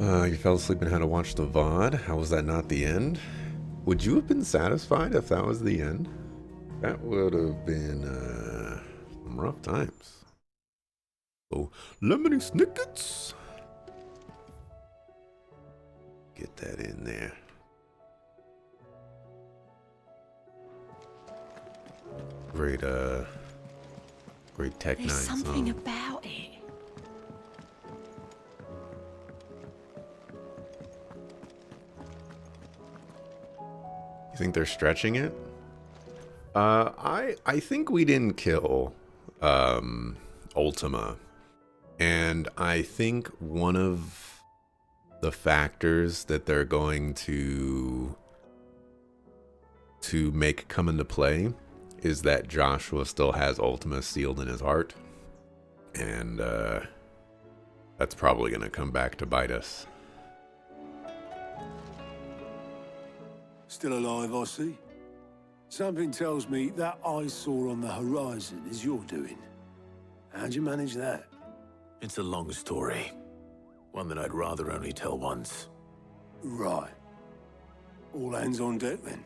You fell asleep and had to watch the VOD. How was that not the end? Would you have been satisfied if that was the end? That would have been some rough times. Oh, lemony snickets. Get that in there. Great, great Tech There's 9 something song. about it. You think they're stretching it? I think we didn't kill Ultima, and I think one of the factors that they're going to make come into play is that Joshua still has Ultima sealed in his heart, and that's probably going to come back to bite us. Still alive, I see. Something tells me that eyesore on the horizon is your doing. How'd you manage that? It's a long story. One that I'd rather only tell once. Right. All hands on deck, then.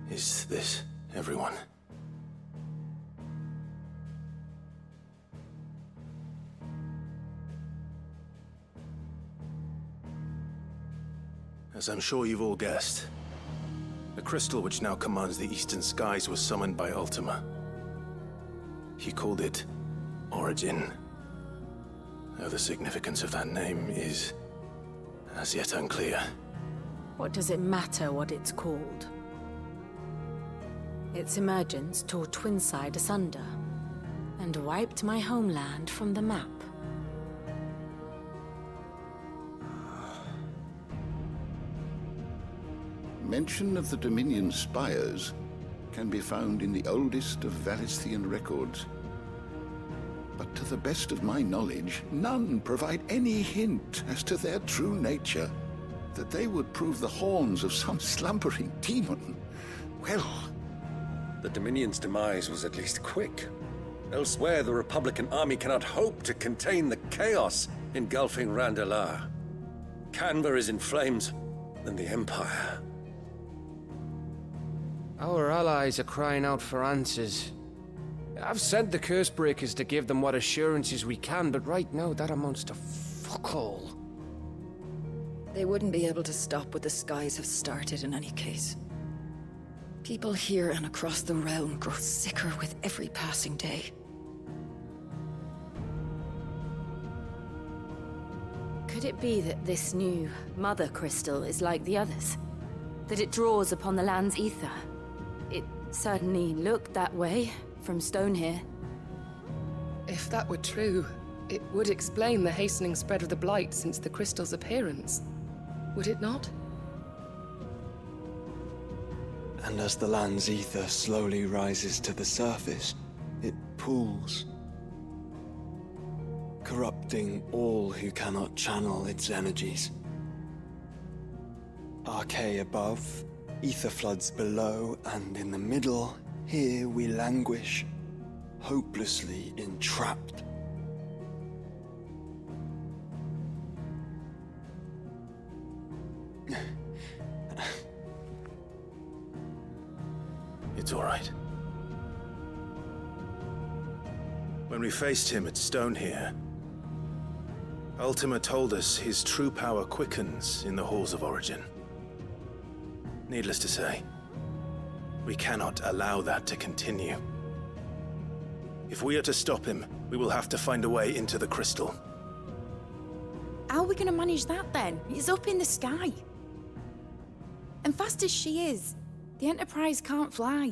Is this everyone? As I'm sure you've all guessed, the crystal which now commands the eastern skies was summoned by Ultima. He called it Origin. Though the significance of that name is as yet unclear. What does it matter what it's called? Its emergence tore Twinside asunder and wiped my homeland from the map. Mention of the Dominion spires can be found in the oldest of Valisthian records. But to the best of my knowledge, none provide any hint as to their true nature. That they would prove the horns of some slumbering demon. Well, the Dominion's demise was at least quick. Elsewhere, the Republican army cannot hope to contain the chaos engulfing Randalar. Canva is in flames, and the Empire. Our allies are crying out for answers. I've sent the Cursebreakers to give them what assurances we can, but right now that amounts to fuck all. They wouldn't be able to stop what the skies have started in any case. People here and across the realm grow sicker with every passing day. Could it be that this new Mother Crystal is like the others? That it draws upon the land's ether? It certainly looked that way from stone here. If that were true, it would explain the hastening spread of the Blight since the crystal's appearance. Would it not? And as the land's ether slowly rises to the surface, it pools, corrupting all who cannot channel its energies. Archay above, ether floods below, and in the middle, here we languish, hopelessly entrapped. It's all right. When we faced him at Stone here, Ultima told us his true power quickens in the halls of Origin. Needless to say, we cannot allow that to continue. If we are to stop him, we will have to find a way into the crystal. How are we gonna manage that then? It's up in the sky. And fast as she is, the Enterprise can't fly.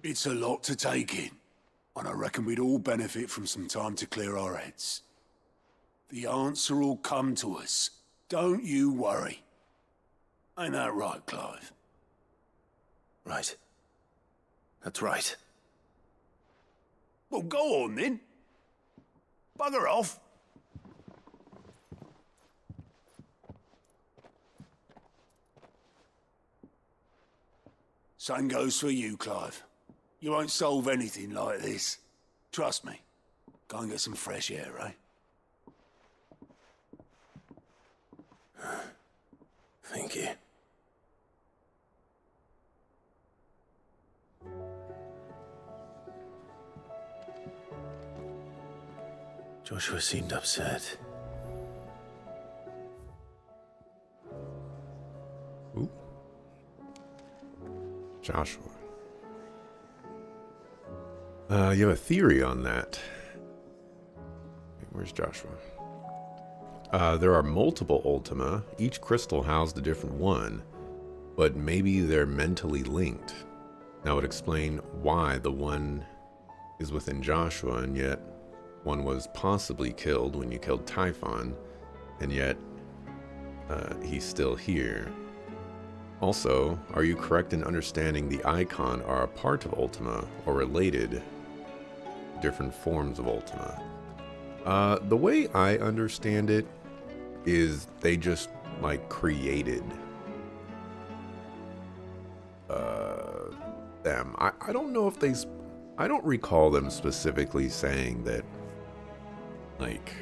It's a lot to take in, and I reckon we'd all benefit from some time to clear our heads. The answer will come to us. Don't you worry. Ain't that right, Clive? Right. That's right. Well, go on then. Bugger off. Same goes for you, Clive. You won't solve anything like this. Trust me. Go and get some fresh air, eh? Thank you. Joshua seemed upset. Ooh. Joshua. You have a theory on that. Where's Joshua? There are multiple Ultima. Each crystal housed a different one, but maybe they're mentally linked. That would explain why the one is within Joshua, and yet one was possibly killed when you killed Typhon, and yet he's still here. Also, are you correct in understanding the Icon are a part of Ultima, or related, different forms of Ultima? The way I understand it is they just, like, created them. I don't know if I don't recall them specifically saying that, like,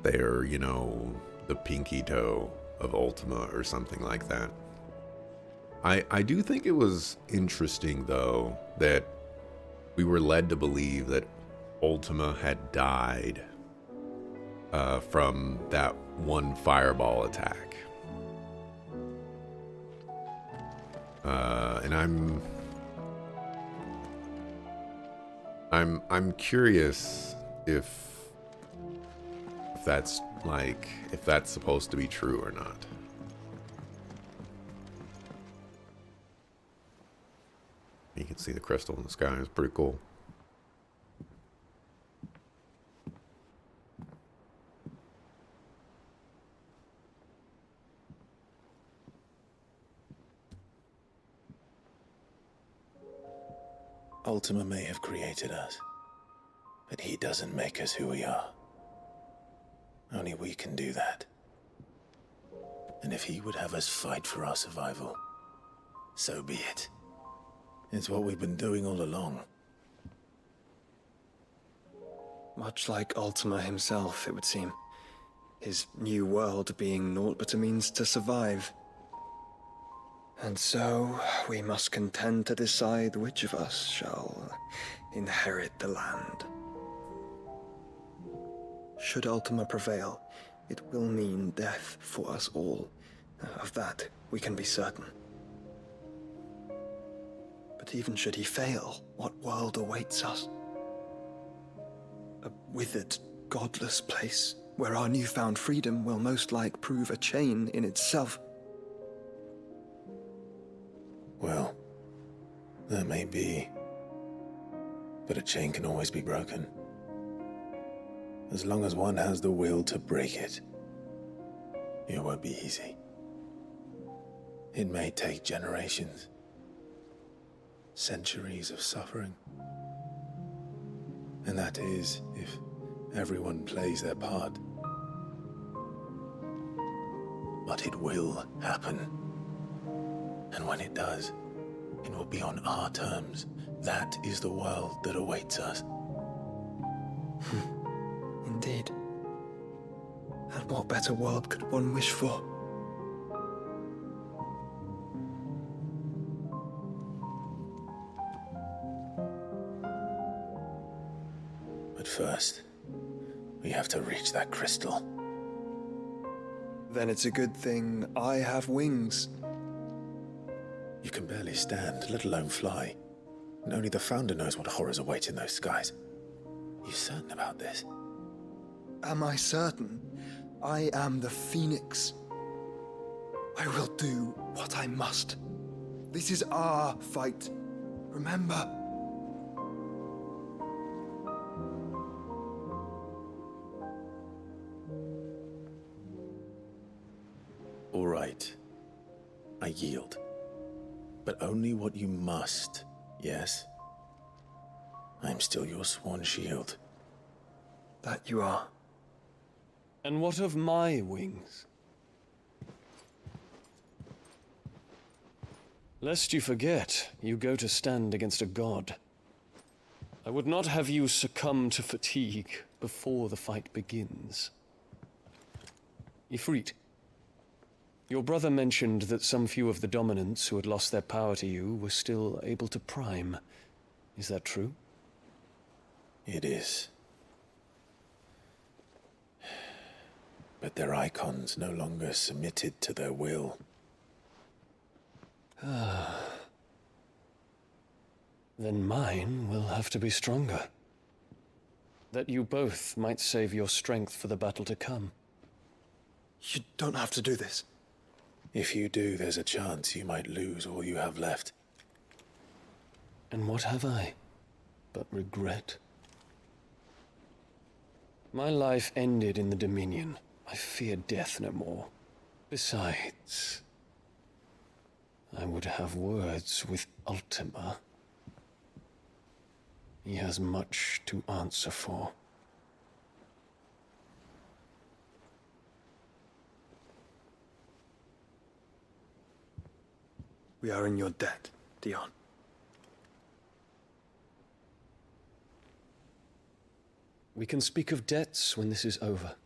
they're, you know, the pinky toe of Ultima or something like that. I do think it was interesting, though, that we were led to believe that Ultima had died from that one fireball attack. And I'm curious if that's if that's supposed to be true or not. You can see the crystal in the sky. It's pretty cool. Ultima may have created us, but he doesn't make us who we are. Only we can do that. And if he would have us fight for our survival, so be it. It's what we've been doing all along. Much like Ultima himself, it would seem. His new world being naught but a means to survive. And so, we must contend to decide which of us shall inherit the land. Should Ultima prevail, it will mean death for us all. Of that, we can be certain. But even should he fail, what world awaits us? A withered, godless place, where our newfound freedom will most like prove a chain in itself. Well, that may be. But a chain can always be broken. As long as one has the will to break it. It won't be easy. It may take generations. Centuries of suffering. And that is if everyone plays their part. But it will happen. And when it does, it will be on our terms. That is the world that awaits us. Indeed. And what better world could one wish for? But first, we have to reach that crystal. Then it's a good thing I have wings. You can barely stand, let alone fly. And only the Founder knows what horrors await in those skies. You certain about this? Am I certain? I am the Phoenix. I will do what I must. This is our fight. Remember? All right. I yield. But only what you must, yes? I'm still your sworn shield. That you are. And what of my wings? Lest you forget, you go to stand against a god. I would not have you succumb to fatigue before the fight begins. Ifrit, your brother mentioned that some few of the dominants who had lost their power to you were still able to prime. Is that true? It is. But their icons no longer submitted to their will. Then mine will have to be stronger. That you both might save your strength for the battle to come. You don't have to do this. If you do, there's a chance you might lose all you have left. And what have I but regret? My life ended in the Dominion. I fear death no more. Besides, I would have words with Ultima. He has much to answer for. We are in your debt, Dion. We can speak of debts when this is over.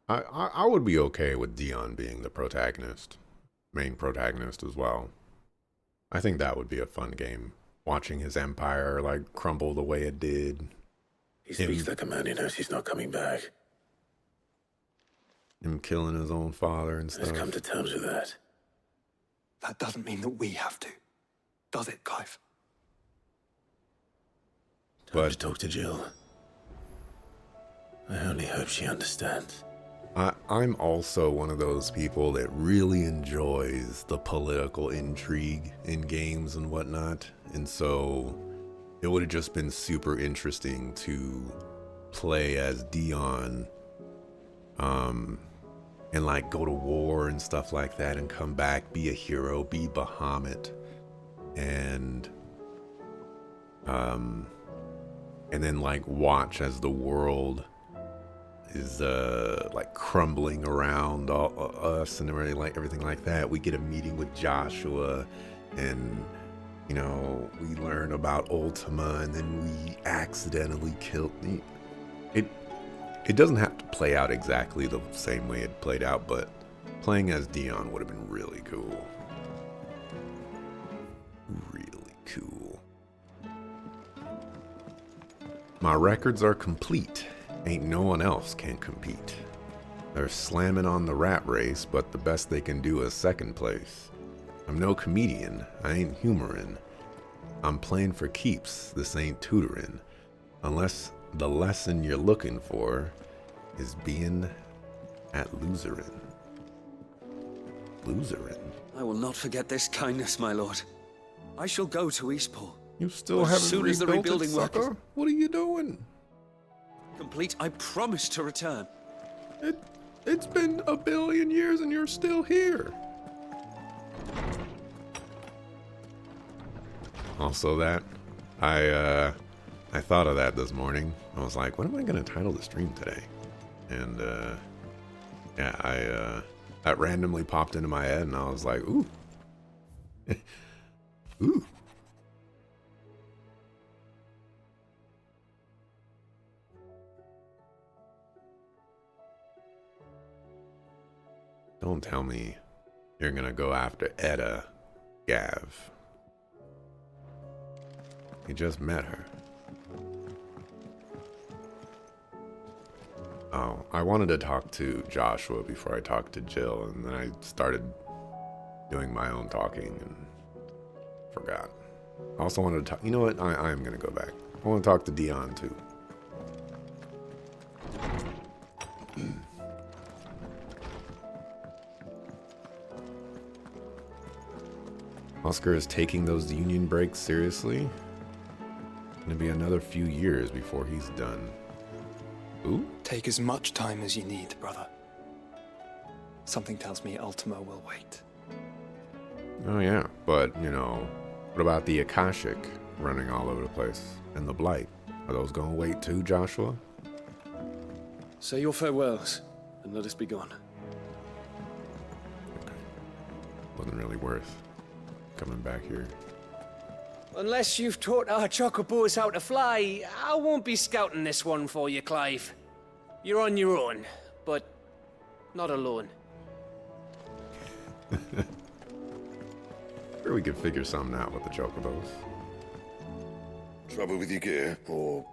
I would be okay with Dion being the protagonist, main protagonist as well. I think that would be a fun game. Watching his empire like crumble the way it did. He speaks like a man who knows he's not coming back. Him killing his own father and stuff. Let's come to terms with that. That doesn't mean that we have to, does it, Clive? Time to talk to Jill. I only hope she understands. I'm also one of those people that really enjoys the political intrigue in games and whatnot. And so it would have just been super interesting to play as Dion, and like go to war and stuff like that and come back, be a hero, be Bahamut, and then like watch as the world is like crumbling around us and everything like that. We get a meeting with Joshua, and you know, we learn about Ultima, and then we accidentally kill it. It doesn't have to play out exactly the same way it played out, but playing as Dion would have been really cool. Really cool. My records are complete. Ain't no one else can compete. They're slamming on the rat race, but the best they can do is second place. I'm no comedian, I ain't humorin'. I'm playing for keeps, this ain't tutoring. Unless the lesson you're looking for is being at loserin'. Loserin'? I will not forget this kindness, my lord. I shall go to Eastport. You still haven't soon as the rebuilt rebuilding it, work is sucker? What are you doing? complete, I promise to return. It's been 1 billion years and you're still here. Also that, I thought of that this morning. I was like, what am I going to title the stream today? And, yeah, that randomly popped into my head and I was like, ooh. Ooh. Don't tell me you're gonna go after Etta, Gav. You just met her. Oh, I wanted to talk to Joshua before I talked to Jill, and then I started doing my own talking and forgot. I also wanted to talk. You know what? I'm gonna go back. I want to talk to Dion too. Oscar is taking those union breaks seriously. It's gonna be another few years before he's done. Ooh? Take as much time as you need, brother. Something tells me Ultima will wait. Oh yeah, but, you know, What about the Akashic running all over the place? And the Blight? Are those gonna wait too, Joshua? Say your farewells, and let us be gone. Okay. Wasn't really worth coming back here. Unless you've taught our chocobos how to fly, I won't be scouting this one for you, Clive. You're on your own, but not alone. Sure, we could figure something out with the chocobos. Trouble with your gear, or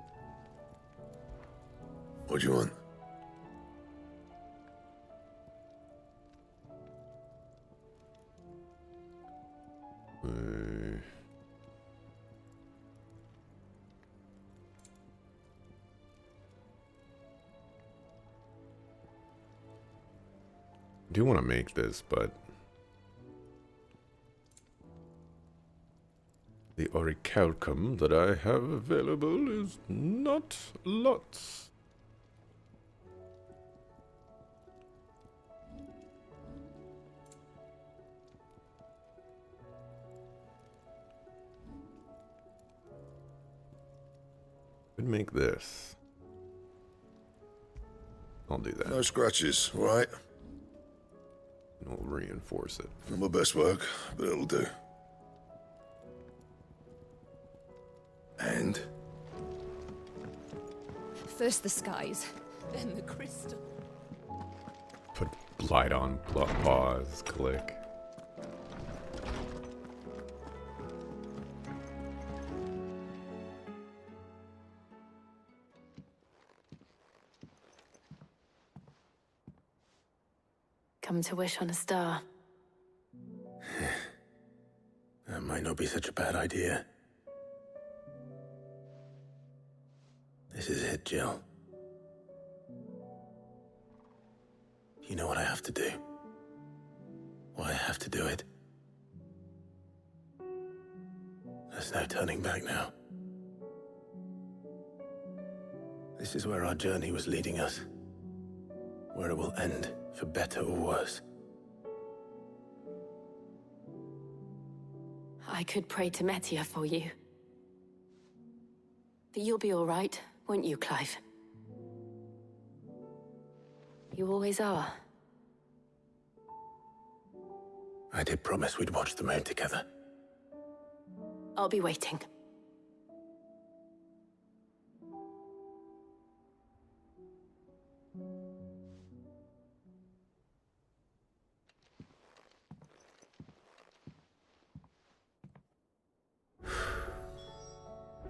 what do you want? I do want to make this, but the orichalcum that I have available is not lots. Could make this. I'll do that. No scratches, all right? And we'll reinforce it. Not my best work, but it'll do. And? First the skies, then the crystal. Put blight on, pause, click. Come to wish on a star. That might not be such a bad idea. This is it, Jill. You know what I have to do. Why I have to do it. There's no turning back now. This is where our journey was leading us. Where it will end, for better or worse. I could pray to Metia for you. But you'll be all right, won't you, Clive? You always are. I did promise we'd watch the moon together. I'll be waiting.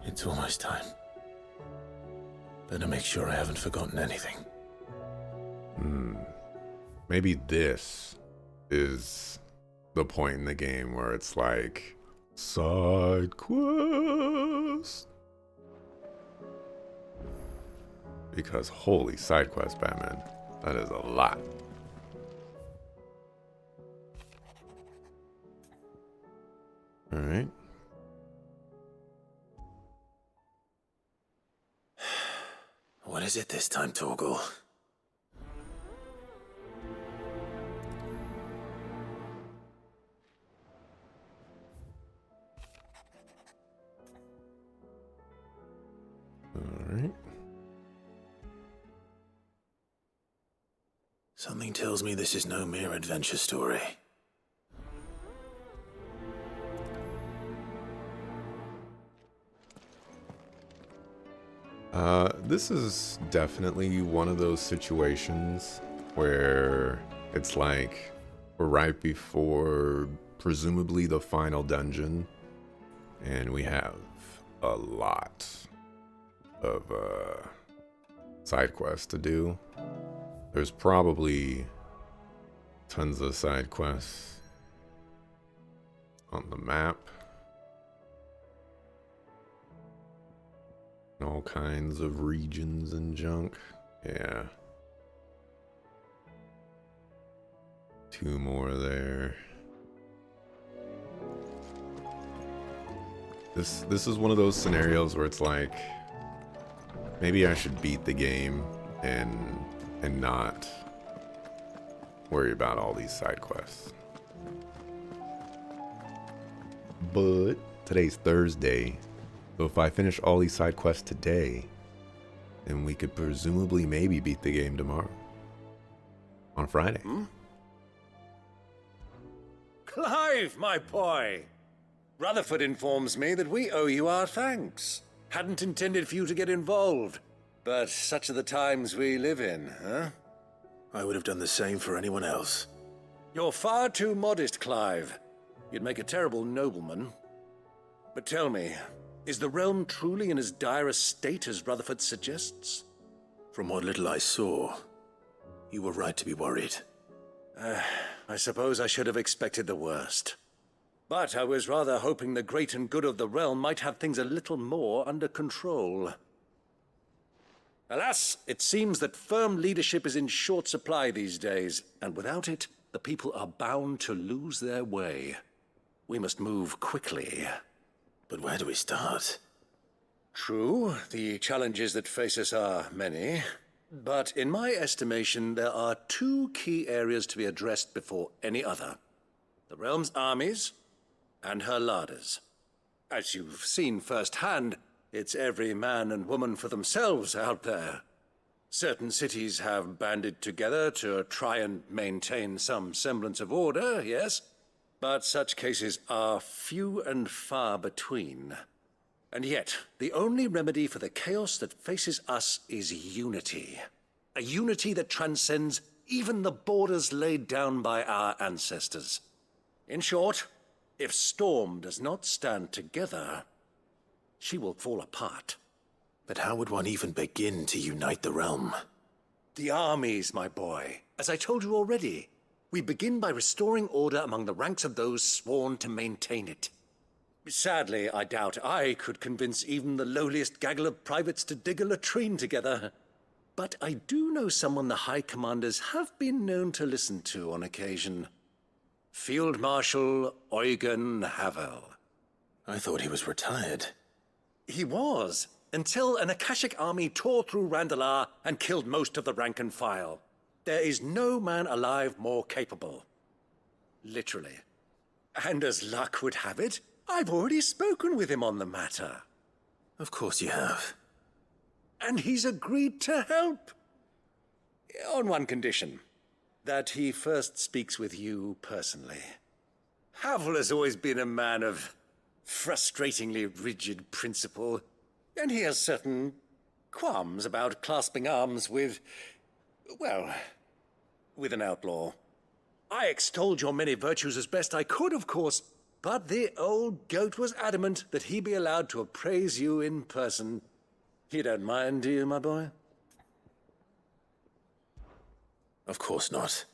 It's almost time. Better make sure I haven't forgotten anything. Maybe this is the point in the game where it's like, side quest. Because holy side quest, Batman. That is a lot. Alright. What is it this time, Torgal? Alright. Something tells me this is no mere adventure story. This is definitely one of those situations where it's like we're right before presumably the final dungeon, and we have a lot of side quests to do. There's probably tons of side quests on the map. All kinds of regions and junk. Yeah. 2 more there. This is one of those scenarios where it's like, maybe I should beat the game and not worry about all these side quests. But today's Thursday. So if I finish all these side quests today, then we could presumably maybe beat the game tomorrow. On Friday. Clive, my boy! Rutherford informs me that we owe you our thanks. Hadn't intended for you to get involved, but such are the times we live in, huh? I would have done the same for anyone else. You're far too modest, Clive. You'd make a terrible nobleman. But tell me, is the realm truly in as dire a state as Rutherford suggests? From what little I saw, you were right to be worried. I suppose I should have expected the worst. But I was rather hoping the great and good of the realm might have things a little more under control. Alas, it seems that firm leadership is in short supply these days, and without it, the people are bound to lose their way. We must move quickly. But where do we start? True, the challenges that face us are many. But in my estimation, there are two key areas to be addressed before any other. The realm's armies and her larders. As you've seen firsthand, it's every man and woman for themselves out there. Certain cities have banded together to try and maintain some semblance of order, yes? But such cases are few and far between. And yet, the only remedy for the chaos that faces us is unity. A unity that transcends even the borders laid down by our ancestors. In short, if Storm does not stand together, she will fall apart. But how would one even begin to unite the realm? The armies, my boy. As I told you already, we begin by restoring order among the ranks of those sworn to maintain it. Sadly, I doubt I could convince even the lowliest gaggle of privates to dig a latrine together. But I do know someone the High Commanders have been known to listen to on occasion. Field Marshal Eugen Havel. I thought he was retired. He was, until an Akashic army tore through Randalar and killed most of the rank and file. There is no man alive more capable. Literally. And as luck would have it, I've already spoken with him on the matter. Of course you have. And he's agreed to help. On one condition. That he first speaks with you personally. Havel has always been a man of frustratingly rigid principle, and he has certain qualms about clasping arms with, well, with an outlaw. I extolled your many virtues as best I could, of course, but the old goat was adamant that he be allowed to appraise you in person. You don't mind, do you, my boy? Of course not.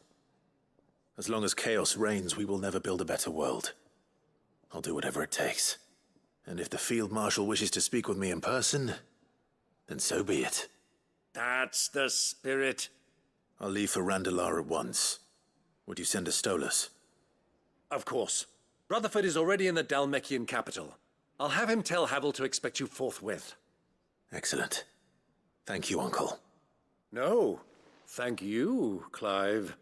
As long as chaos reigns, we will never build a better world. I'll do whatever it takes. And if the Field Marshal wishes to speak with me in person, then so be it. That's the spirit. I'll leave for Randalar at once. Would you send a Stolas? Of course. Rutherford is already in the Dhalmekian capital. I'll have him tell Havel to expect you forthwith. Excellent. Thank you, Uncle. No. Thank you, Clive.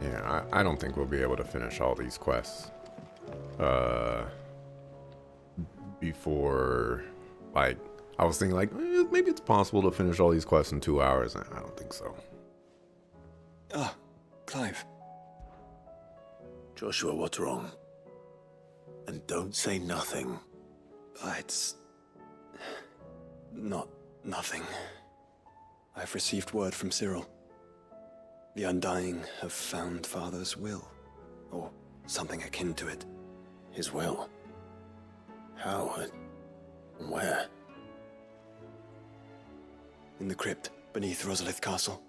Yeah, I don't think we'll be able to finish all these quests. Before, like, I was thinking, like, maybe it's possible to finish all these quests in 2 hours. I don't think so. Ah, Clive. Joshua, what's wrong? And don't say nothing. It's not nothing. I've received word from Cyril. The Undying have found Father's will, or something akin to it. His will? How? And where? In the crypt beneath Rosalith Castle.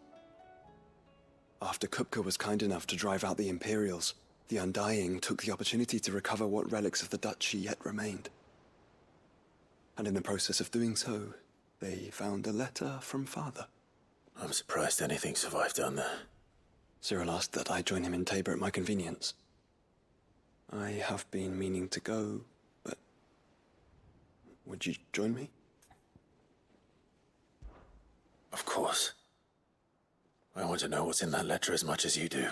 After Kupka was kind enough to drive out the Imperials, the Undying took the opportunity to recover what relics of the Duchy yet remained. And in the process of doing so, they found a letter from Father. I'm surprised anything survived down there. Cyril asked that I join him in Tabor at my convenience. I have been meaning to go, but would you join me? course. I want to know what's in that letter as much as you do.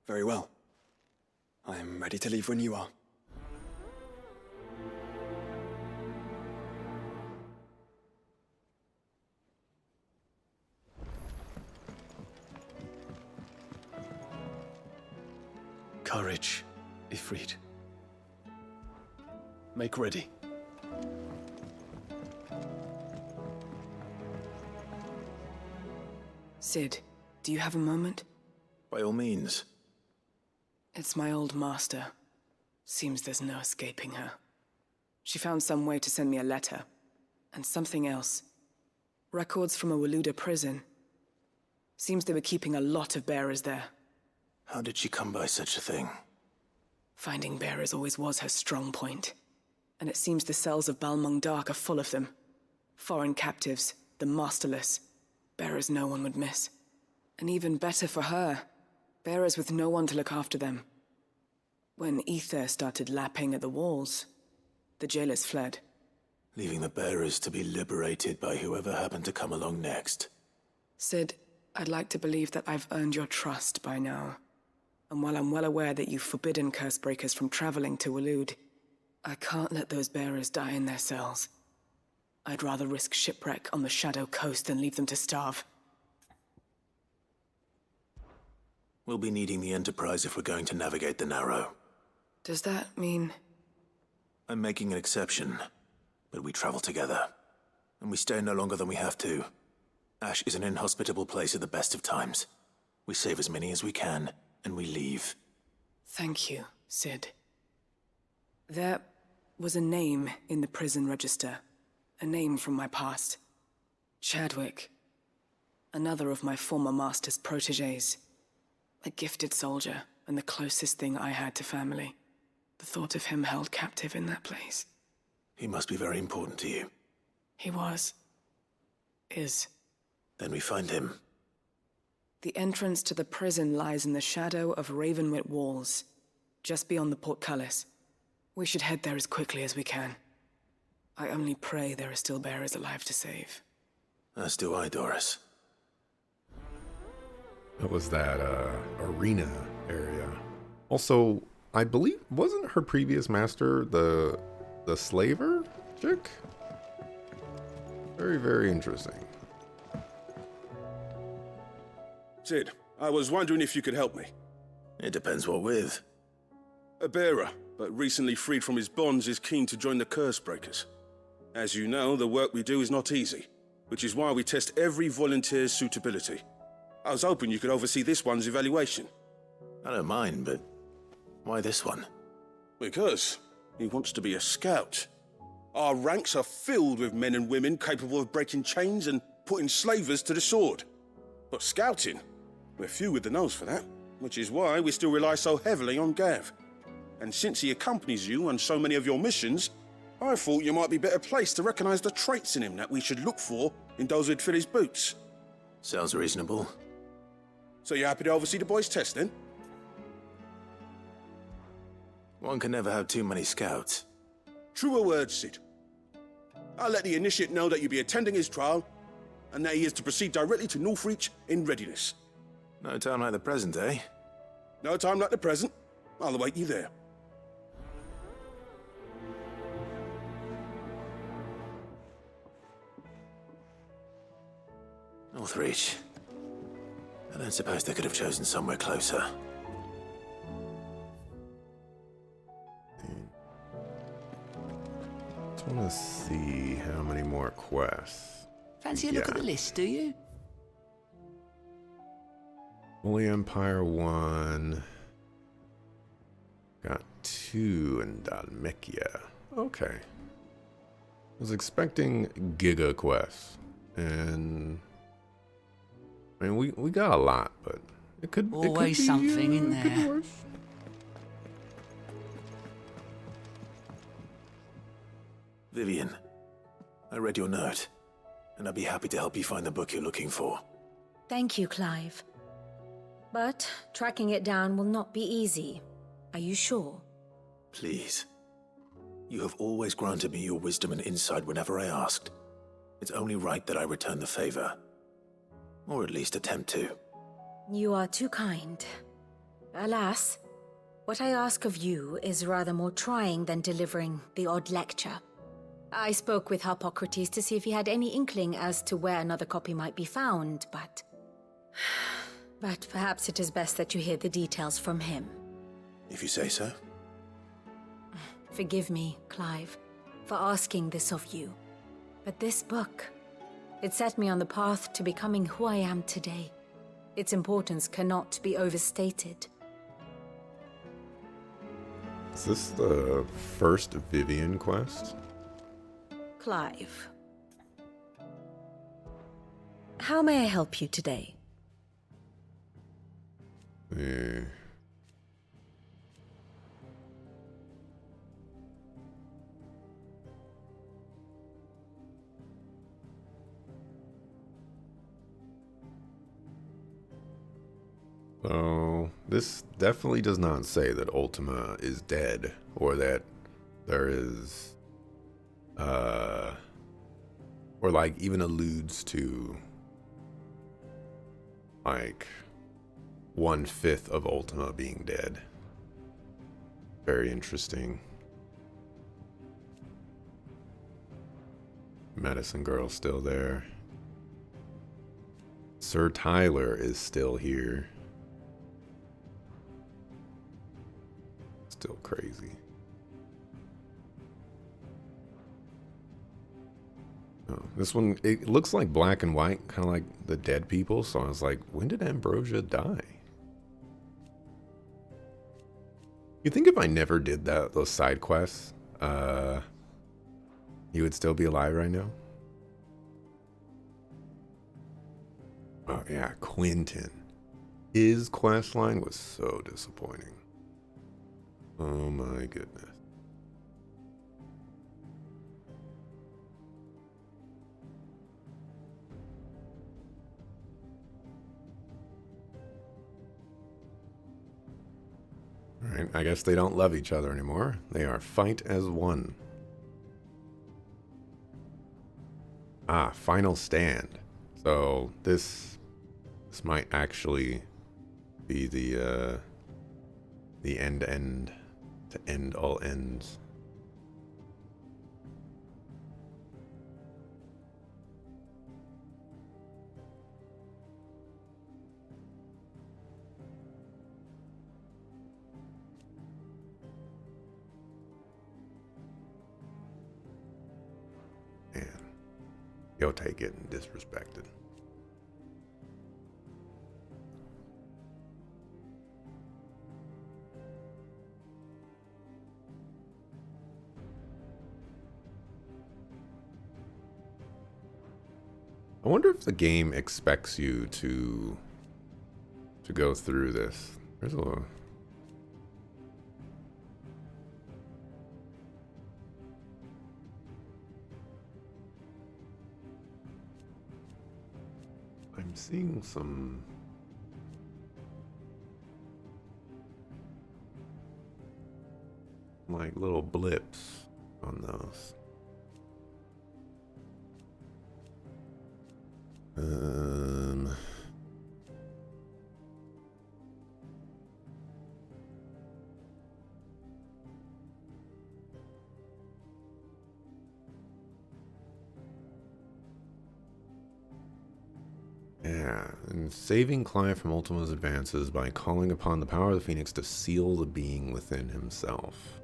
Very well. I am ready to leave when you are. Courage, Ifrit. Make ready. Cid, do you have a moment? By all means. It's my old master. Seems there's no escaping her. She found some way to send me a letter. And something else. Records from a Waluda prison. Seems they were keeping a lot of bearers there. How did she come by such a thing? Finding bearers always was her strong point. And it seems the cells of Balmung Dark are full of them. Foreign captives, the masterless. Bearers no one would miss. And even better for her, bearers with no one to look after them. When Ether started lapping at the walls, the jailers fled. Leaving the bearers to be liberated by whoever happened to come along next. Cid, I'd like to believe that I've earned your trust by now. And while I'm well aware that you've forbidden Cursebreakers from traveling to Waloed, I can't let those bearers die in their cells. I'd rather risk shipwreck on the Shadow Coast than leave them to starve. We'll be needing the Enterprise if we're going to navigate the Narrow. Does that mean... I'm making an exception, but we travel together. And we stay no longer than we have to. Ash is an inhospitable place at the best of times. We save as many as we can, and we leave. Thank you, Cid. There was a name in the prison register. A name from my past. Chadwick. Another of my former master's protégés. A gifted soldier, and the closest thing I had to family. The thought of him held captive in that place. He must be very important to you. He was. Is. Then we find him. The entrance to the prison lies in the shadow of Ravenwit Walls, just beyond the portcullis. We should head there as quickly as we can. I only pray there are still bearers alive to save. As do I, Doris. That was that arena area. Also, I believe, wasn't her previous master the slaver chick? Very, very interesting. Cid, I was wondering if you could help me. It depends what with. A bearer, but recently freed from his bonds, is keen to join the Cursebreakers. As you know, the work we do is not easy, which is why we test every volunteer's suitability. I was hoping you could oversee this one's evaluation. I don't mind, but why this one? Because he wants to be a scout. Our ranks are filled with men and women capable of breaking chains and putting slavers to the sword. But scouting, we're few with the nose for that, which is why we still rely so heavily on Gav. And since he accompanies you on so many of your missions, I thought you might be better placed to recognize the traits in him that we should look for in those who'd fill his boots. Sounds reasonable. So you're happy to oversee the boys' test, then? One can never have too many scouts. Truer words, Cid. I'll let the initiate know that you'll be attending his trial, and that he is to proceed directly to Northreach in readiness. No time like the present, eh? No time like the present. I'll await you there. Northreach. I don't suppose they could have chosen somewhere closer. Just want to see how many more quests. Fancy a look at the list, do you? Holy Empire 1. Got 2 in Dhalmekia. Okay. I was expecting Giga quests. And I mean, we got a lot, but it could always be, something in could be there. worse. Vivian, I read your note, and I'd be happy to help you find the book you're looking for. Thank you, Clive. But tracking it down will not be easy. Are you sure? Please. You have always granted me your wisdom and insight whenever I asked. It's only right that I return the favor. Or at least attempt to. You are too kind. Alas, what I ask of you is rather more trying than delivering the odd lecture. I spoke with Harpocrates to see if he had any inkling as to where another copy might be found, but perhaps it is best that you hear the details from him. If you say so. Forgive me, Clive, for asking this of you. But this book, it set me on the path to becoming who I am today. Its importance cannot be overstated. Is this the first Vivian quest? Clive. How may I help you today? So, this definitely does not say that Ultima is dead, or that there is, or like even alludes to, like, 1/5 of Ultima being dead. Very interesting. Medicine Girl's still there. Sir Tyler is still here. Still crazy. Oh, this one, it looks like black and white, kind of like the dead people. So I was like, when did Ambrosia die? You think if I never did those side quests, he would still be alive right now? Oh yeah, Quentin. His quest line was so disappointing. Oh my goodness. Alright, I guess they don't love each other anymore. They are fight as one. Ah, final stand. So this might actually be the end to end all ends. Man, Yotei getting disrespected. I wonder if the game expects you to go through this. There's a I'm seeing some like little blips on those. Yeah, and saving Clive from Ultima's advances by calling upon the power of the Phoenix to seal the being within himself.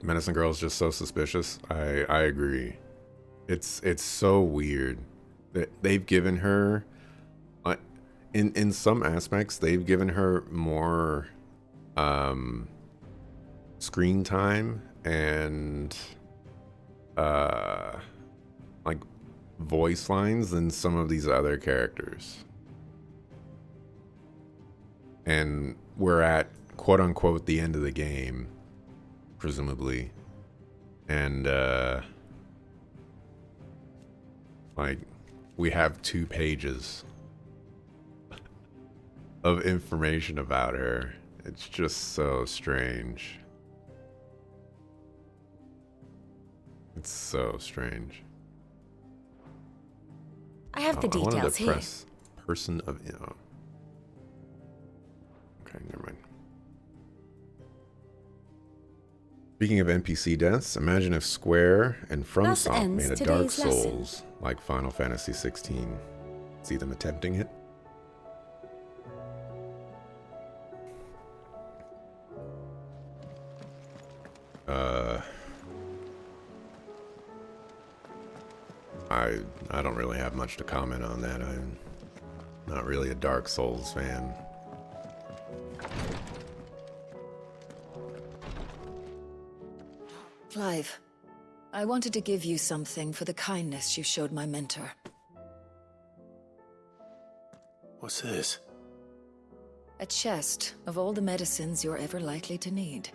Medicine Girl is just so suspicious. I agree. It's so weird that they've given her, in some aspects, they've given her more screen time and like voice lines than some of these other characters. And we're at quote unquote the end of the game, presumably. And like we have 2 pages of information about her. It's just so strange. It's so strange. I have the I wanted details to here. press person of okay, never mind. Speaking of NPC deaths, imagine if Square and FromSoft made a Dark Souls like Final Fantasy 16. See them attempting it? I don't really have much to comment on that. I'm not really a Dark Souls fan. Clive, I wanted to give you something for the kindness you showed my mentor. What's this? A chest of all the medicines you're ever likely to need.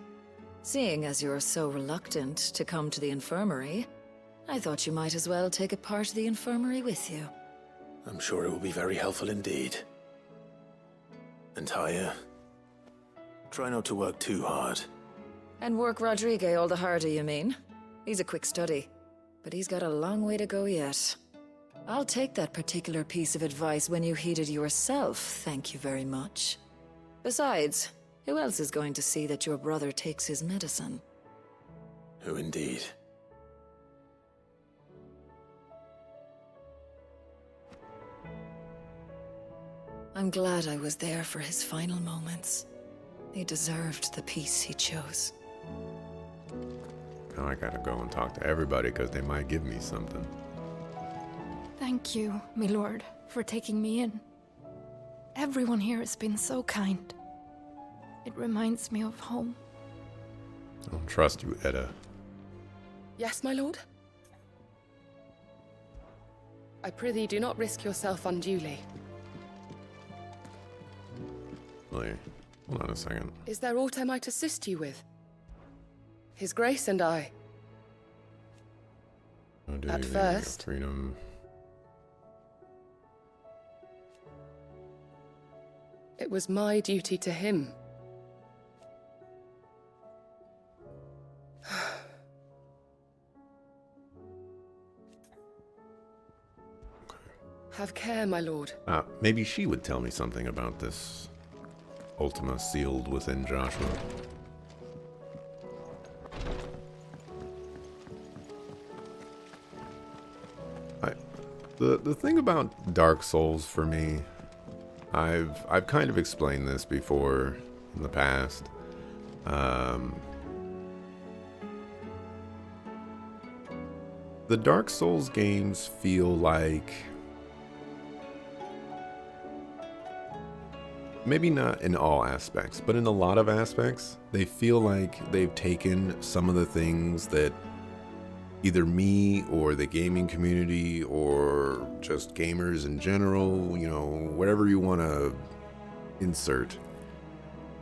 Seeing as you're so reluctant to come to the infirmary, I thought you might as well take a part of the infirmary with you. I'm sure it will be very helpful indeed. And Taya, try not to work too hard. And work Rodrigue all the harder, you mean? He's a quick study, but he's got a long way to go yet. I'll take that particular piece of advice when you heed it yourself, thank you very much. Besides, who else is going to see that your brother takes his medicine? Who indeed? I'm glad I was there for his final moments. He deserved the peace he chose. Now I gotta go and talk to everybody because they might give me something. Thank you, my lord, for taking me in. Everyone here has been so kind. It reminds me of home. I don't trust you, Edda. Yes, my lord? I prithee do not risk yourself unduly. Really? Hold on a second. Is there aught I might assist you with? His Grace and I. At first, freedom. It was my duty to him. Have care, my lord. Maybe she would tell me something about this Ultima sealed within Joshua. The thing about Dark Souls for me, I've kind of explained this before in the past. The Dark Souls games feel like, maybe not in all aspects, but in a lot of aspects, they feel like they've taken some of the things that either me or the gaming community or just gamers in general, you know, whatever you want to insert,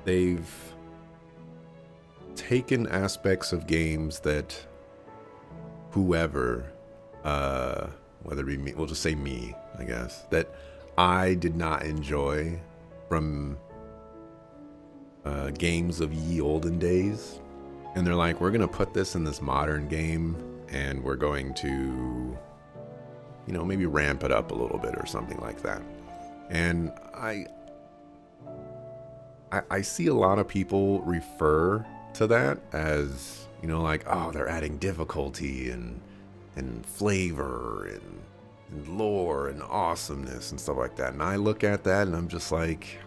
they've taken aspects of games that whoever, whether it be me, we'll just say me, I guess, that I did not enjoy from games of ye olden days, and they're like, we're gonna put this in this modern game and we're going to, you know, maybe ramp it up a little bit or something like that. And I see a lot of people refer to that as, you know, like, oh, they're adding difficulty and flavor and lore and awesomeness and stuff like that. And I look at that and I'm just like,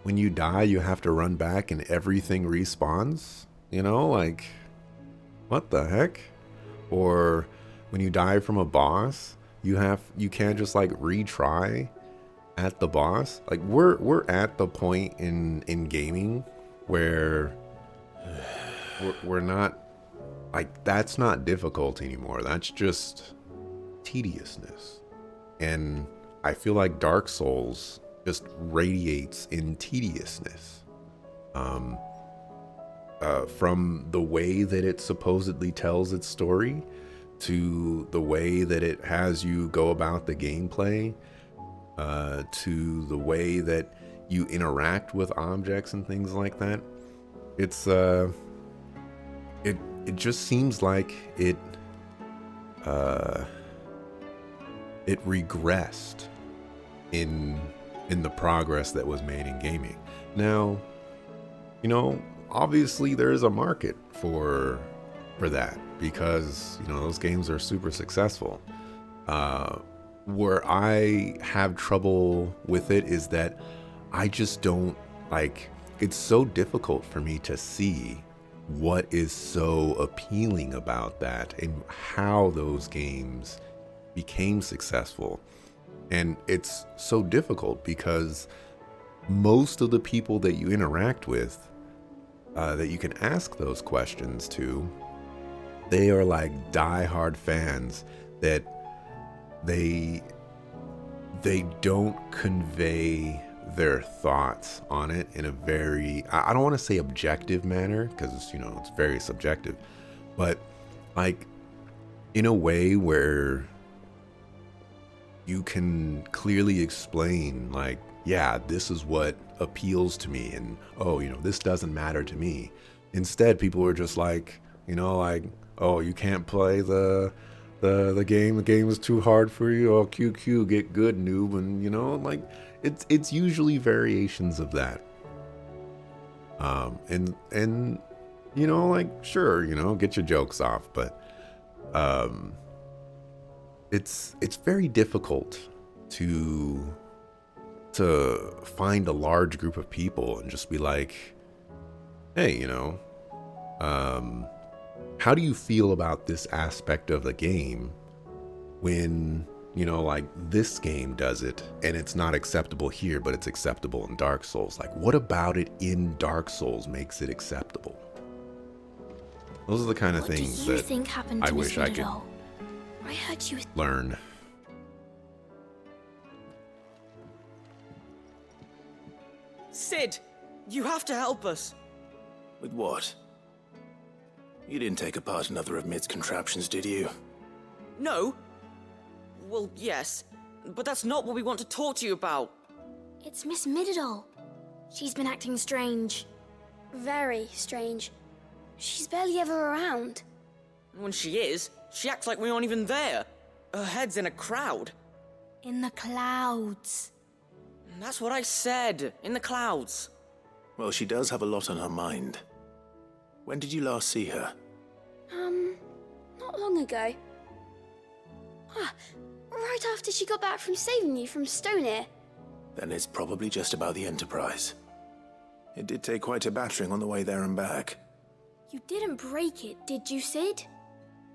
when you die, you have to run back and everything respawns, you know, like, what the heck? Or when you die from a boss, you can't just like retry at the boss. Like we're at the point in gaming where we're not, like, that's not difficult anymore. That's just tediousness. And I feel like Dark Souls just radiates in tediousness. From the way that it supposedly tells its story to the way that it has you go about the gameplay, to the way that you interact with objects and things like that. It's it just seems like it regressed in the progress that was made in gaming. Now, you know, obviously there's a market for that, because, you know, those games are super successful. Where I have trouble with it is that I just don't, like, it's so difficult for me to see what is so appealing about that and how those games became successful. And it's so difficult because most of the people that you interact with, that you can ask those questions to, they are like diehard fans that they don't convey their thoughts on it in a very, I don't want to say objective manner, because, you know, it's very subjective, but like in a way where you can clearly explain, like, yeah, this is what appeals to me, and oh, you know, this doesn't matter to me. Instead, people are just like, you know, like, oh, you can't play the game. The game is too hard for you. Oh, QQ, get good, noob. And, you know, like, it's usually variations of that. And you know, like, sure, you know, get your jokes off, but it's very difficult to find a large group of people and just be like, hey, you know, how do you feel about this aspect of the game when, you know, like, this game does it and it's not acceptable here, but it's acceptable in Dark Souls? Like, what about it in Dark Souls makes it acceptable? Those are the kind of things that think happened to I wish I could I heard you learn. Cid, you have to help us. With what? You didn't take apart another of Mid's contraptions, did you? No. Well, yes, but that's not what we want to talk to you about. It's Miss Mididol. She's been acting strange. Very strange. She's barely ever around. When she is, she acts like we aren't even there. Her head's in a crowd. In the clouds. That's what I said. In the clouds. Well, she does have a lot on her mind. When did you last see her? Not long ago. Right after she got back from saving you from Stonehenge. Then it's probably just about the Enterprise. It did take quite a battering on the way there and back. You didn't break it, did you, Cid?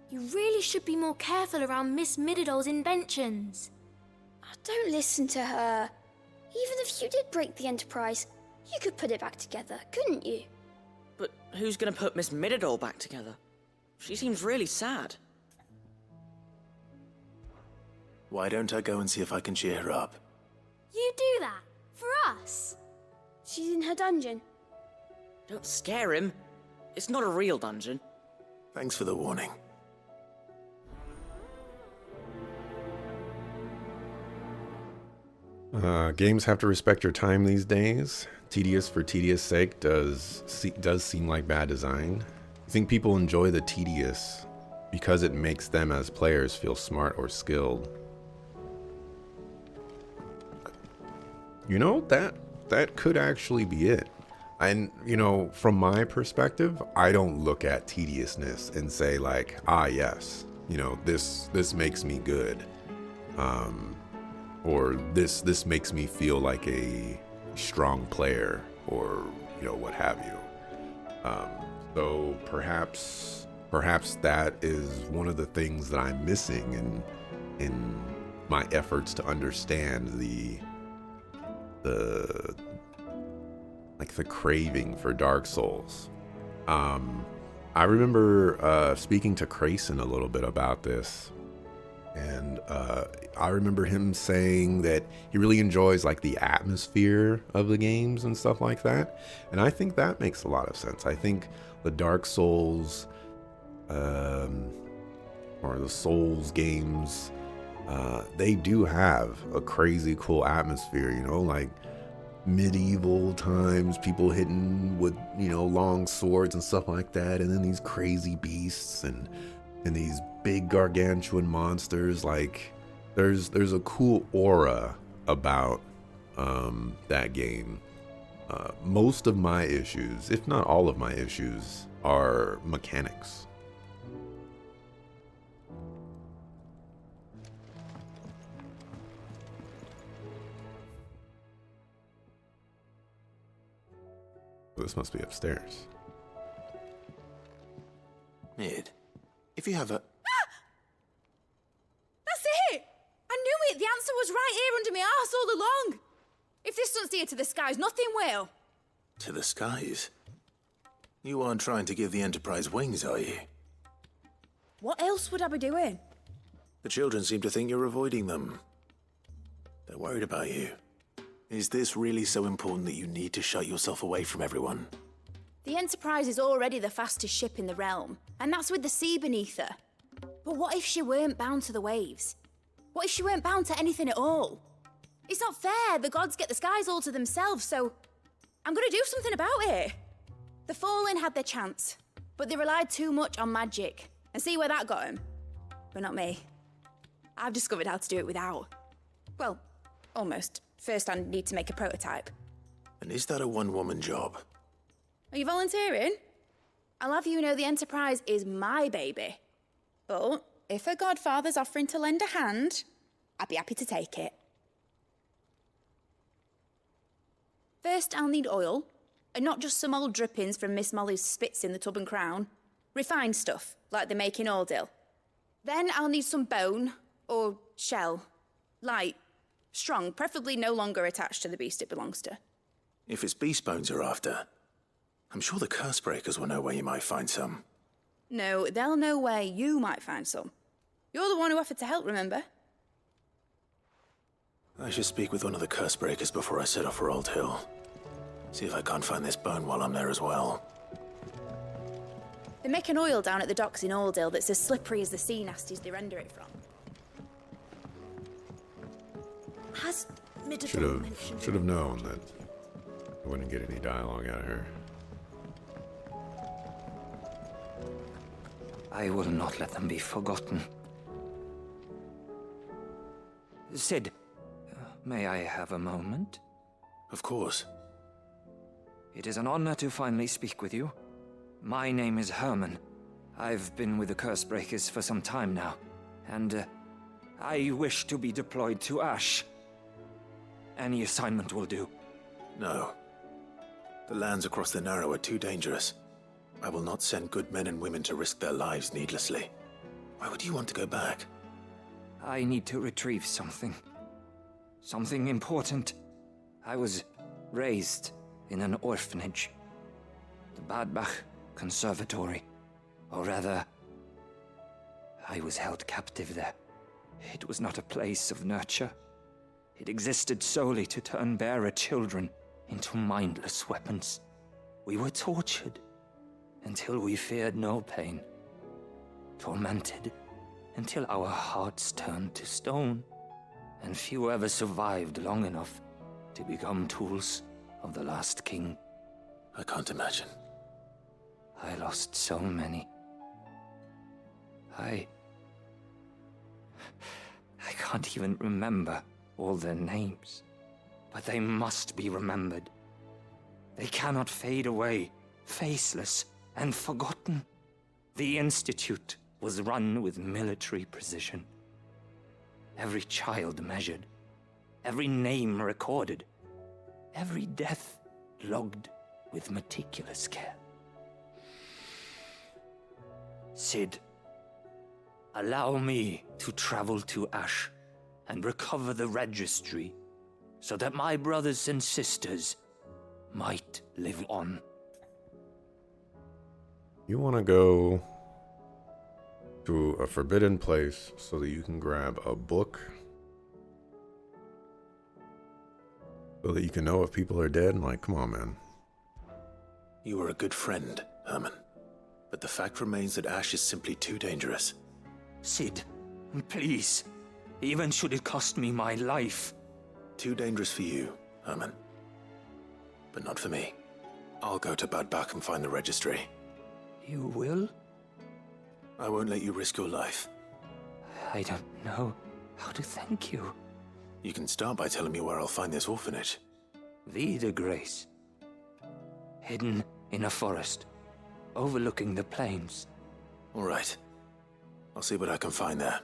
You really should be more careful around Miss Mididol's inventions. Don't listen to her. Even if you did break the Enterprise, you could put it back together, couldn't you? But who's gonna put Miss Mididol back together? She seems really sad. Why don't I go and see if I can cheer her up? You do that? For us? She's in her dungeon. Don't scare him. It's not a real dungeon. Thanks for the warning. Games have to respect your time these days. Tedious for tedious sake does seem like bad design. I think people enjoy the tedious because it makes them as players feel smart or skilled. You know, that could actually be it. And, you know, from my perspective, I don't look at tediousness and say like, ah, yes, you know, this makes me good. Or this makes me feel like a strong player, or, you know, what have you. So perhaps that is one of the things that I'm missing in my efforts to understand the craving for Dark Souls. I remember speaking to Crayson a little bit about this, and I remember him saying that he really enjoys like the atmosphere of the games and stuff like that, and I think that makes a lot of sense. I think the Dark Souls or the Souls games, they do have a crazy cool atmosphere, you know, like medieval times, people hitting with, you know, long swords and stuff like that, and then these crazy beasts and these big gargantuan monsters. Like there's a cool aura about that game. Most of my issues, if not all of my issues, are mechanics. This must be upstairs. Mid, if you have a... That's it! I knew it! The answer was right here under my arse all along! If this doesn't steer to the skies, nothing will! To the skies? You aren't trying to give the Enterprise wings, are you? What else would I be doing? The children seem to think you're avoiding them. They're worried about you. Is this really so important that you need to shut yourself away from everyone? The Enterprise is already the fastest ship in the realm, and that's with the sea beneath her. But what if she weren't bound to the waves? What if she weren't bound to anything at all? It's not fair. The gods get the skies all to themselves, so I'm gonna do something about it. The Fallen had their chance, but they relied too much on magic. And see where that got them? But not me. I've discovered how to do it without. Well, almost. First, I need to make a prototype. And is that a one-woman job? Are you volunteering? I'll have you know the Enterprise is my baby. But if a godfather's offering to lend a hand, I'd be happy to take it. First, I'll need oil, and not just some old drippings from Miss Molly's spits in the Tub and Crown. Refined stuff, like they make in Aldil. Then I'll need some bone, or shell. Light, strong, preferably no longer attached to the beast it belongs to. If it's beast bones you're after, I'm sure the Cursebreakers will know where you might find some. No, they'll know where you might find some. You're the one who offered to help, remember? I should speak with one of the Cursebreakers before I set off for Old Hill. See if I can't find this bone while I'm there as well. They make an oil down at the docks in Aldil that's as slippery as the sea nasties they render it from. Has Should have known that I wouldn't get any dialogue out of her. I will not let them be forgotten. Sid, may I have a moment? Of course. It is an honor to finally speak with you. My name is Herman. I've been with the Cursebreakers for some time now, and I wish to be deployed to Ash. Any assignment will do. No. The lands across the Narrow are too dangerous. I will not send good men and women to risk their lives needlessly. Why would you want to go back? I need to retrieve something. Something important. I was raised in an orphanage. The Badbach Conservatory. Or rather, I was held captive there. It was not a place of nurture. It existed solely to turn bearer children into mindless weapons. We were tortured until we feared no pain. Tormented until our hearts turned to stone. And few ever survived long enough to become tools of the last king. I can't imagine. I lost so many. I can't even remember all their names. But they must be remembered. They cannot fade away, faceless and forgotten. The Institute was run with military precision. Every child measured, every name recorded, every death logged with meticulous care. Sid, allow me to travel to Ash and recover the registry so that my brothers and sisters might live on. You want to go to a forbidden place so that you can grab a book, so that you can know if people are dead? Like, come on, man. You were a good friend, Herman. But the fact remains that Ash is simply too dangerous. Cid, please. Even should it cost me my life. Too dangerous for you, Herman. But not for me. I'll go to Bad Bach and find the registry. You will? I won't let you risk your life. I don't know how to thank you. You can start by telling me where I'll find this orphanage. Vie de Grace. Hidden in a forest, overlooking the plains. All right. I'll see what I can find there.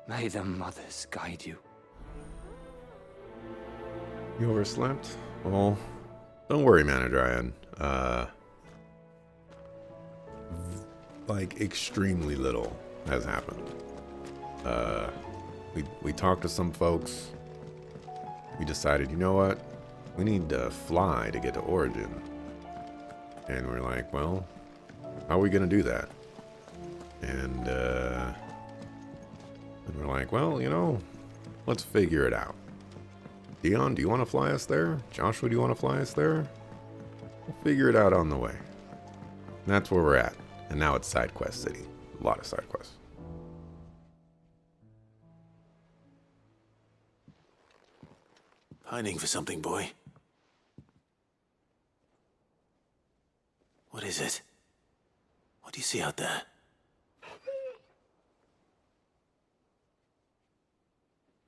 May the mothers guide you. You overslept? Well, don't worry, Manadrian. Like, extremely little has happened. We talked to some folks. We decided, you know what? We need to fly to get to Origin. And we're like, well, how are we going to do that? And we're like, well, you know, let's figure it out. Dion, do you want to fly us there? Joshua, do you want to fly us there? We'll figure it out on the way. And that's where we're at. And now it's Side Quest City. A lot of side quests. Pining for something, boy. What is it? What do you see out there?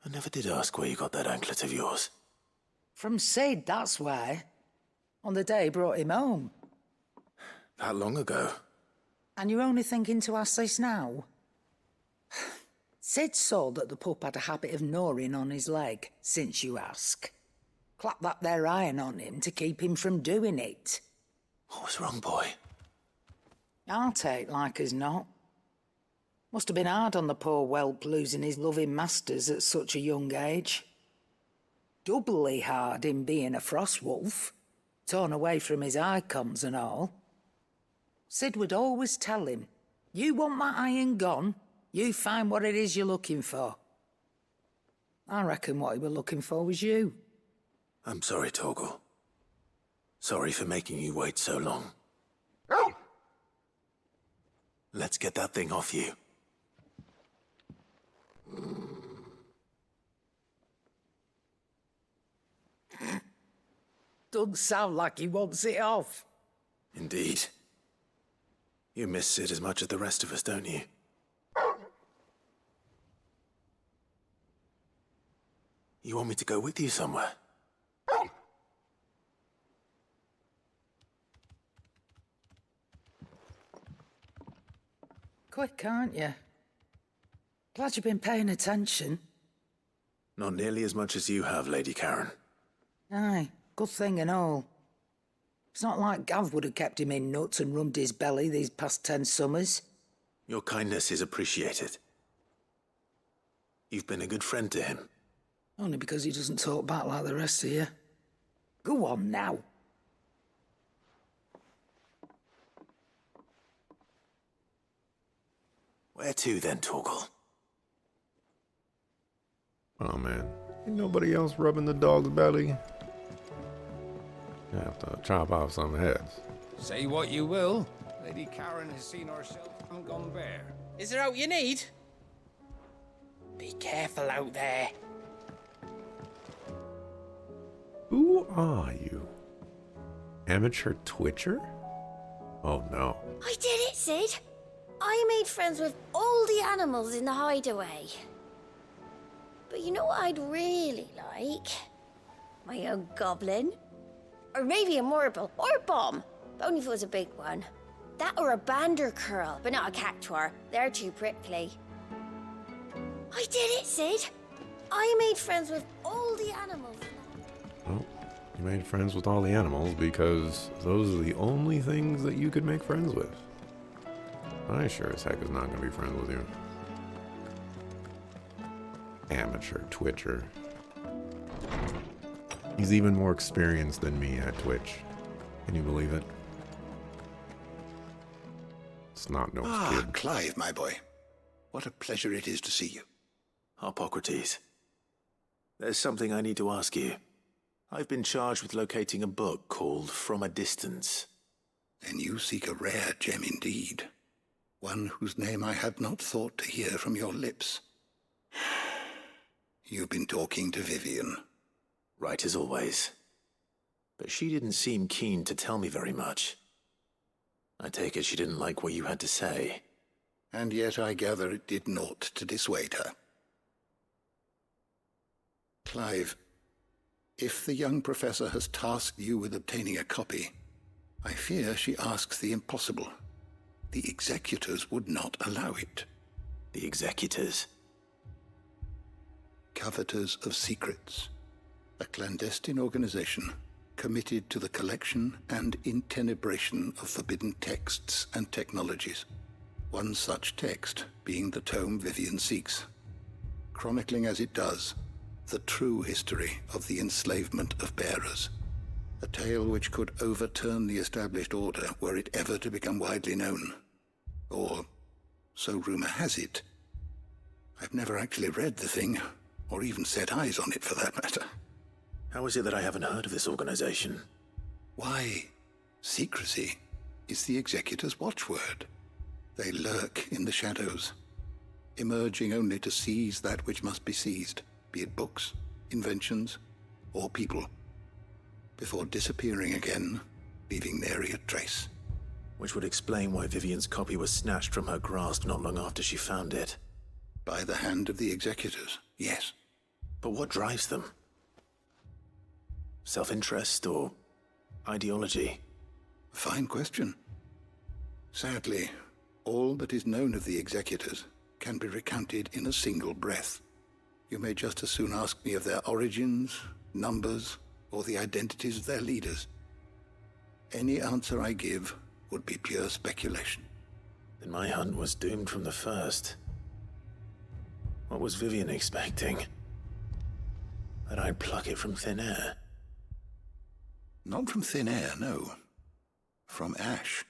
I never did ask where you got that anklet of yours. From Cid, that's why. On the day he brought him home. That long ago? And you're only thinking to ask this now? Cid saw that the pup had a habit of gnawing on his leg, since you ask. Clap that there iron on him to keep him from doing it. What was wrong, boy? I'll take like as not. Must have been hard on the poor whelp losing his loving masters at such a young age. Doubly hard in being a frost wolf, torn away from his icons and all. Cid would always tell him, you want that iron gone, you find what it is you're looking for. I reckon what he were looking for was you. I'm sorry, Torgal. Sorry for making you wait so long. Let's get that thing off you. Doesn't sound like he wants it off. Indeed. You miss Cid as much as the rest of us, don't you? You want me to go with you somewhere? Quick, aren't you? Glad you've been paying attention. Not nearly as much as you have, Lady Karen. Aye, good thing and all. It's not like Gav would have kept him in nuts and rubbed his belly these past 10 summers. Your kindness is appreciated. You've been a good friend to him. Only because he doesn't talk back like the rest of you. Go on now. Where to then, Torgal? Oh man, ain't nobody else rubbing the dog's belly. I have to chop off some heads. Say what you will, Lady Karen has seen herself and gone bare. Is there out you need? Be careful out there. Who are you? Amateur Twitcher? Oh no. I did it, Cid. I made friends with all the animals in the hideaway. But you know what I'd really like? My own goblin. Or maybe a Morble, or a bomb. But only if it was a big one. That or a Bandercurl, but not a Cactuar. They're too prickly. I did it, Cid. I made friends with all the animals. Well, you made friends with all the animals because those are the only things that you could make friends with. I sure as heck is not going to be friends with you. Amateur Twitcher. He's even more experienced than me at Twitch. Can you believe it? snot-nosed kid. Clive, my boy. What a pleasure it is to see you. Hippocrates. There's something I need to ask you. I've been charged with locating a book called From a Distance. Then you seek a rare gem indeed. One whose name I had not thought to hear from your lips. You've been talking to Vivian. Right as always. But she didn't seem keen to tell me very much. I take it she didn't like what you had to say. And yet I gather it did naught to dissuade her. Clive, if the young professor has tasked you with obtaining a copy, I fear she asks the impossible. The executors would not allow it. The executors? Covetors of Secrets. A clandestine organization committed to the collection and intenebration of forbidden texts and technologies. One such text being the tome Vivian seeks, chronicling as it does the true history of the enslavement of bearers. A tale which could overturn the established order were it ever to become widely known. Or, so rumor has it. I've never actually read the thing, or even set eyes on it for that matter. How is it that I haven't heard of this organization? Why, secrecy is the Executor's watchword. They lurk in the shadows, emerging only to seize that which must be seized, be it books, inventions, or people, before disappearing again, leaving nary a trace. Which would explain why Vivian's copy was snatched from her grasp not long after she found it. By the hand of the Executors, yes. But what drives them? Self-interest or ideology? Fine question. Sadly, all that is known of the Executors can be recounted in a single breath. You may just as soon ask me of their origins, numbers, or the identities of their leaders. Any answer I give would be pure speculation. Then my hunt was doomed from the first. What was Vivian expecting? That I'd pluck it from thin air? Not from thin air, no. From ash.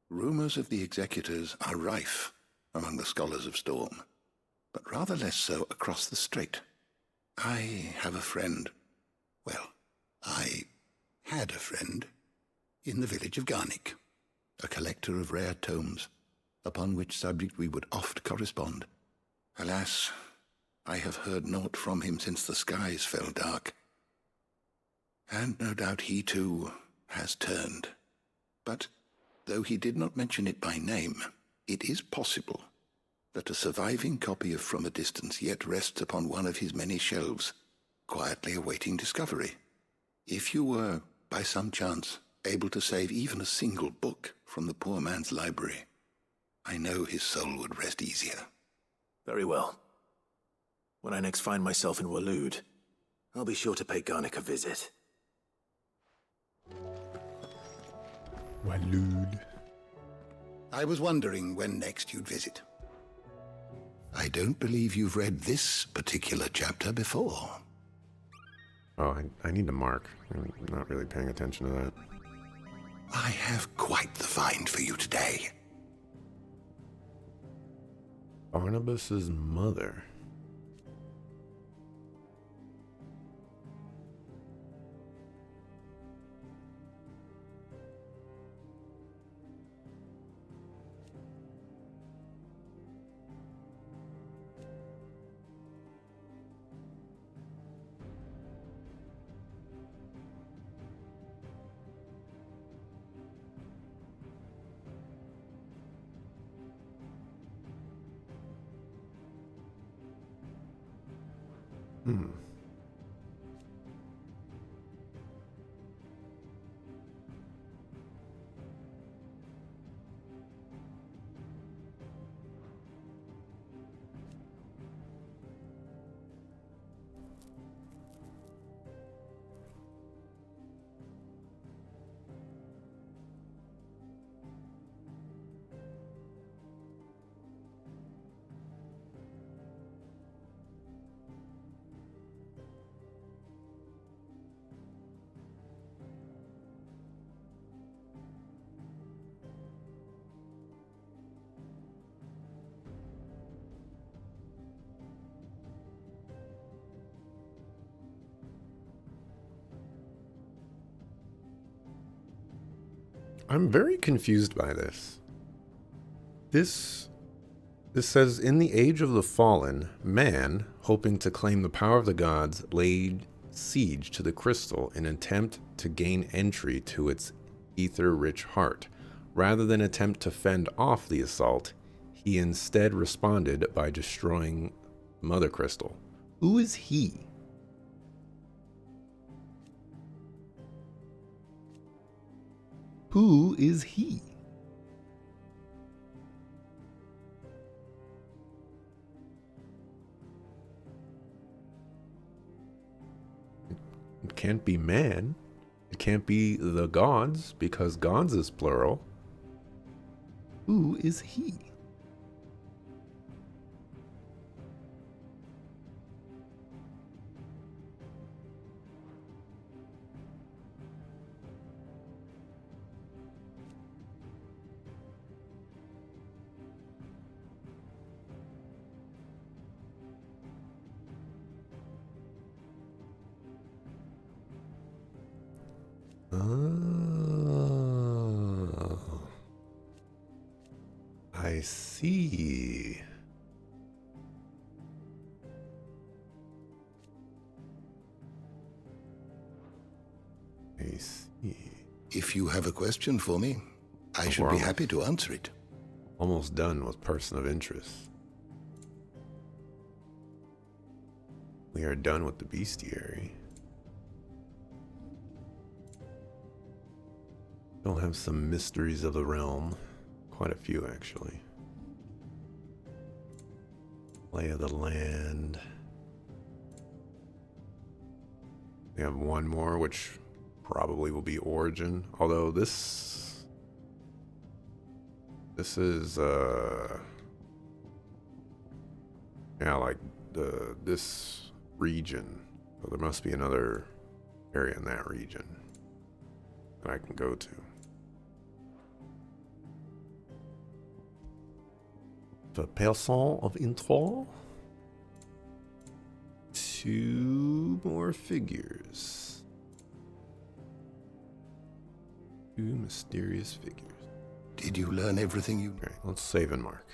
Rumors of the Executors are rife among the Scholars of Storm, but rather less so across the Strait. I have a friend. Well, I had a friend in the village of Garnick, a collector of rare tomes, upon which subject we would oft correspond. Alas, I have heard naught from him since the skies fell dark. And no doubt he too has turned. But though he did not mention it by name, it is possible that a surviving copy of From a Distance yet rests upon one of his many shelves, quietly awaiting discovery. If you were, by some chance, able to save even a single book from the poor man's library, I know his soul would rest easier. Very well. When I next find myself in Waloed, I'll be sure to pay Garnick a visit. Waloed. I was wondering when next you'd visit. I don't believe you've read this particular chapter before. Oh, I need to mark. I'm not really paying attention to that. I have quite the find for you today. Barnabas's mother. I'm very confused by this. This says, in the age of the fallen, man, hoping to claim the power of the gods, laid siege to the crystal in an attempt to gain entry to its ether-rich heart. Rather than attempt to fend off the assault, he instead responded by destroying Mother Crystal. Who is he? Who is he? It can't be man. It can't be the gods, because gods is plural. Who is he? Oh, I see. I see. If you have a question for me, I should be happy to answer it. Almost done with person of interest. We are done with the bestiary. Still have some mysteries of the realm. Quite a few, actually. Lay of the land. We have one more, which probably will be Origin. Although this is yeah, like this region. So there must be another area in that region that I can go to. The person of interest. 2 more figures. 2 mysterious figures. Did you learn everything you... Alright, let's save and mark.